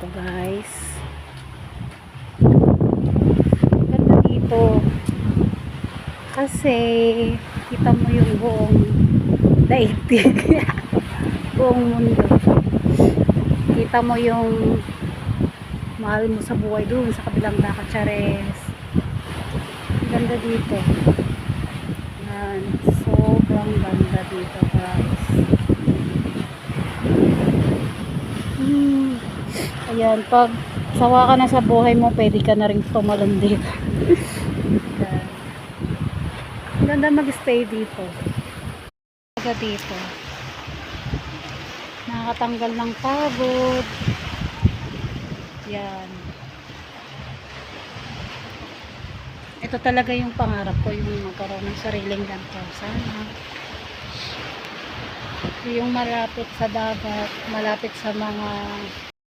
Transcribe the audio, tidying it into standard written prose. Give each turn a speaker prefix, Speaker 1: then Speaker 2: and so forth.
Speaker 1: dito, guys. Ganda dito. Kasi kita mo yung buong daigdig. Buong mundo. Kita mo yung mahal mo sa buhay dun sa kabilang dagat, Chares. Ganda dito. Yan. Sobrang ganda dito, guys. Ayan, pag sawa ka na sa buhay mo, pwede ka na rin tumalon dito. Ayan. Ganda mag-stay dito. Ganda dito. Nakakatanggal ng pagod. Yan. Ito talaga yung pangarap ko, yung magkaroon ng sariling ganito. Sana. Yung malapit sa dagat, malapit sa mga